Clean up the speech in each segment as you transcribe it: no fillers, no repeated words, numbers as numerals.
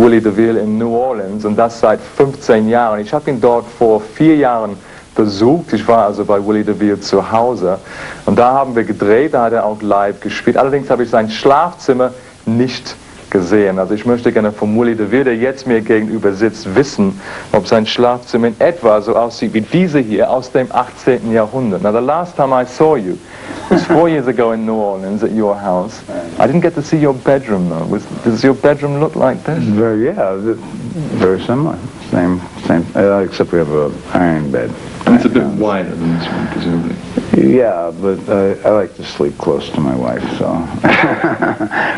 Willy DeVille in New Orleans und das seit 15 Jahren. Ich habe ihn dort vor 4 Jahren besucht. Ich war also bei Willy DeVille zu Hause und da haben wir gedreht, da hat er auch live gespielt. Allerdings habe ich sein Schlafzimmer nicht gesehen. Also ich möchte gerne von Willy DeVille, der jetzt mir gegenüber sitzt, wissen, ob sein Schlafzimmer in etwa so aussieht wie diese hier aus dem 18. Jahrhundert. Now the last time I saw you was 4 years ago in New Orleans at your house. I didn't get to see your bedroom though. Does your bedroom look like this? Very similar. Same, except we have an iron bed. It's a bit wider than this one, presumably. Yeah, but I like to sleep close to my wife, so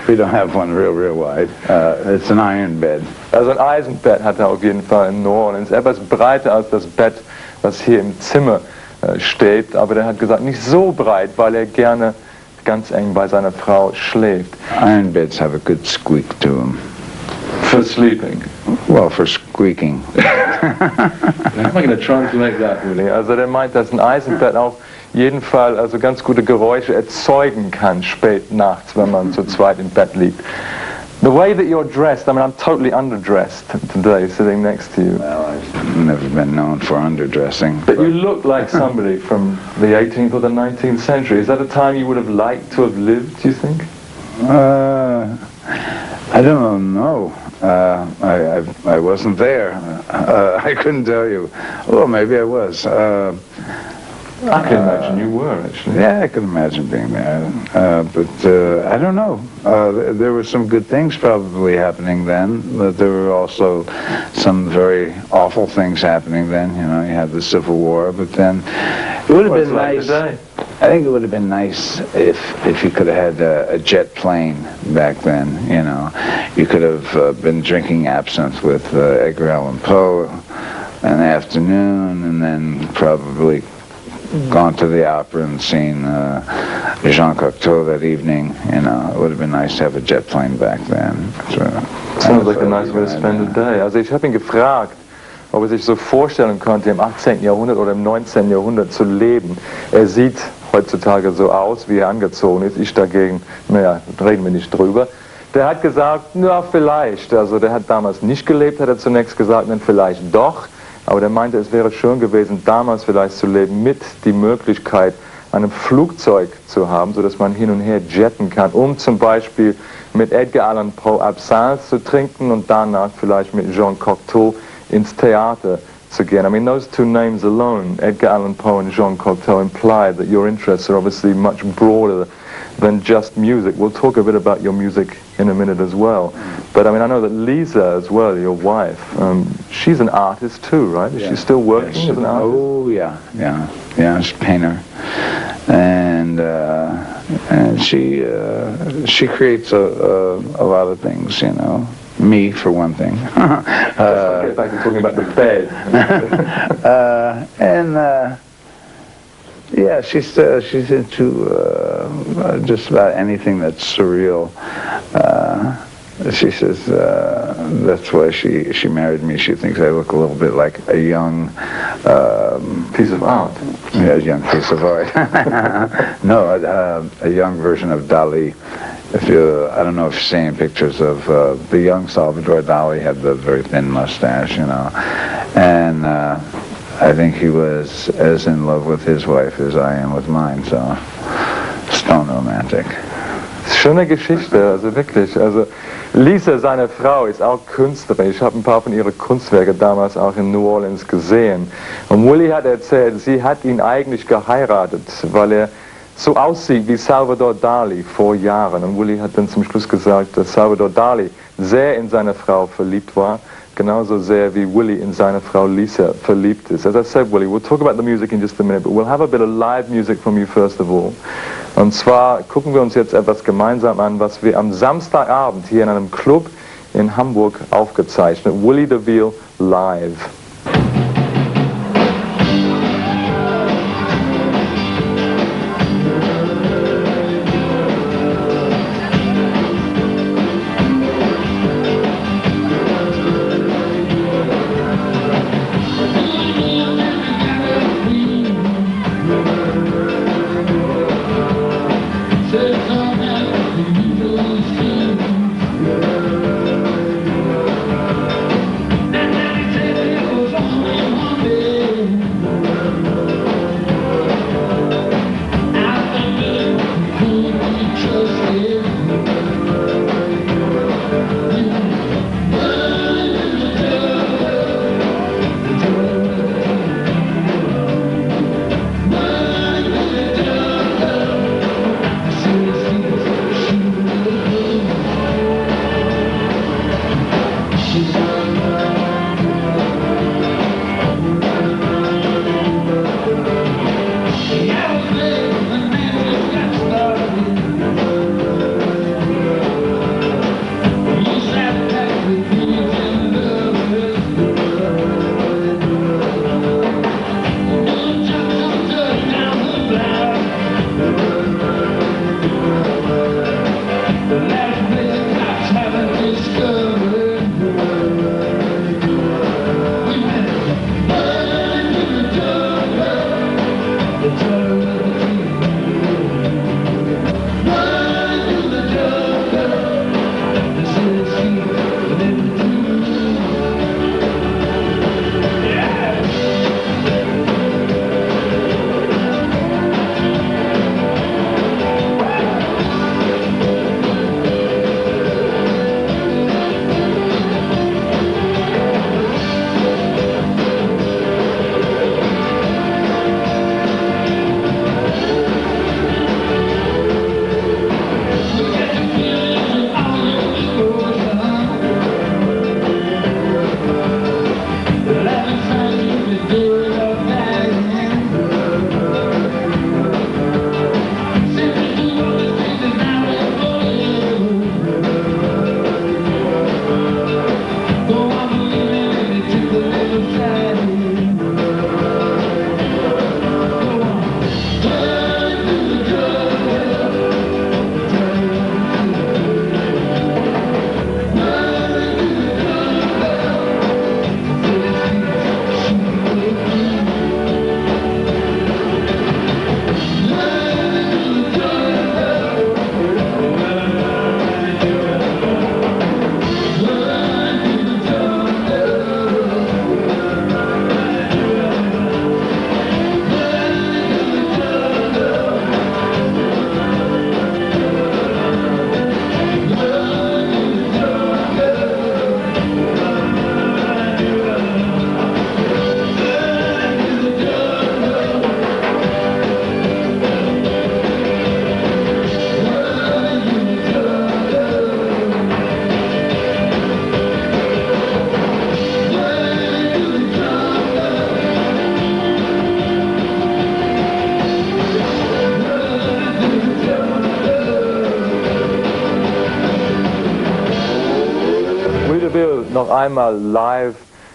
we don't have one real wide. It's an iron bed. Also ein Eisenbett hat er auf jeden Fall in New Orleans. Etwas breiter als das Bett, was hier im Zimmer steht. Aber der hat gesagt, nicht so breit, weil er gerne ganz eng bei seiner Frau schläft. Iron beds have a good squeak to them. For sleeping? Well, for squeaking. How am I going to translate that, Willy? Also der meint, dass ein Eisenbett auf jeden Fall also ganz gute Geräusche erzeugen kann, spät nachts, wenn man zu zweit im Bett liegt. The way that you're dressed, I mean, I'm totally underdressed today, sitting next to you. Well, I've never been known for underdressing. But you look like somebody from the 18th or the 19th century. Is that a time you would have liked to have lived, do you think? I don't know. I wasn't there. I couldn't tell you. Well, maybe I was. I can imagine you were, actually. Yeah, I can imagine being there. But I don't know. There were some good things probably happening then, but there were also some very awful things happening then. You know, you had the Civil War, but then it would have been nice. I think it would have been nice if you could have had a jet plane back then, you know. You could have been drinking absinthe with Edgar Allan Poe in the afternoon and then probably gone to the opera and seen Jean Cocteau that evening. You know, it would have been nice to have a jet plane back then. Sounds like a nice way to spend a day. Also ich habe ihn gefragt, ob er sich so vorstellen konnte, im 18. Jahrhundert oder im 19. Jahrhundert zu leben. Er sieht heutzutage so aus, wie er angezogen ist. Ich dagegen, naja, reden wir nicht drüber. Der hat gesagt, ja, vielleicht. Also der hat damals nicht gelebt, hat er zunächst gesagt, dann vielleicht doch. Aber der meinte, es wäre schön gewesen, damals vielleicht zu leben, mit die Möglichkeit, ein Flugzeug zu haben, sodass man hin und her jetten kann, um zum Beispiel mit Edgar Allan Poe Absinthe zu trinken und danach vielleicht mit Jean Cocteau ins Theater zu gehen. I mean, those two names alone, Edgar Allan Poe and Jean Cocteau, imply that your interests are obviously much broader than just music. We'll talk a bit about your music in a minute as well. But I mean, I know that Lisa as well, your wife, she's an artist too, right? Is she still working as an artist? Oh, yeah, she's a painter. And she creates a lot of things, you know. Me, for one thing. Let's get back to talking about the bed. Yeah, she's into just about anything that's surreal. She says that's why she married me. She thinks I look a little bit like a young piece of art. Yeah, a young piece of art. No, a young version of Dali. I don't know if you're seeing pictures of the young Salvador Dali. Had the very thin mustache, you know, and I think he was as in love with his wife as I am with mine. So, stone romantic. Schöne Geschichte, also wirklich. Also Lisa, seine Frau, ist auch Künstlerin. Ich habe ein paar von ihren Kunstwerken damals auch in New Orleans gesehen. Und Willy hat erzählt, sie hat ihn eigentlich geheiratet, weil er so aussieht wie Salvador Dali vor Jahren. Und Willy hat dann zum Schluss gesagt, dass Salvador Dali sehr in seine Frau verliebt war, genauso sehr wie Willy in seine Frau Lisa verliebt ist. As I said, Willy, we'll talk about the music in just a minute, but we'll have a bit of live music from you first of all. Und zwar gucken wir uns jetzt etwas gemeinsam an, was wir am Samstagabend hier in einem Club in Hamburg aufgezeichnet. Willy DeVille live. DeVille noch einmal live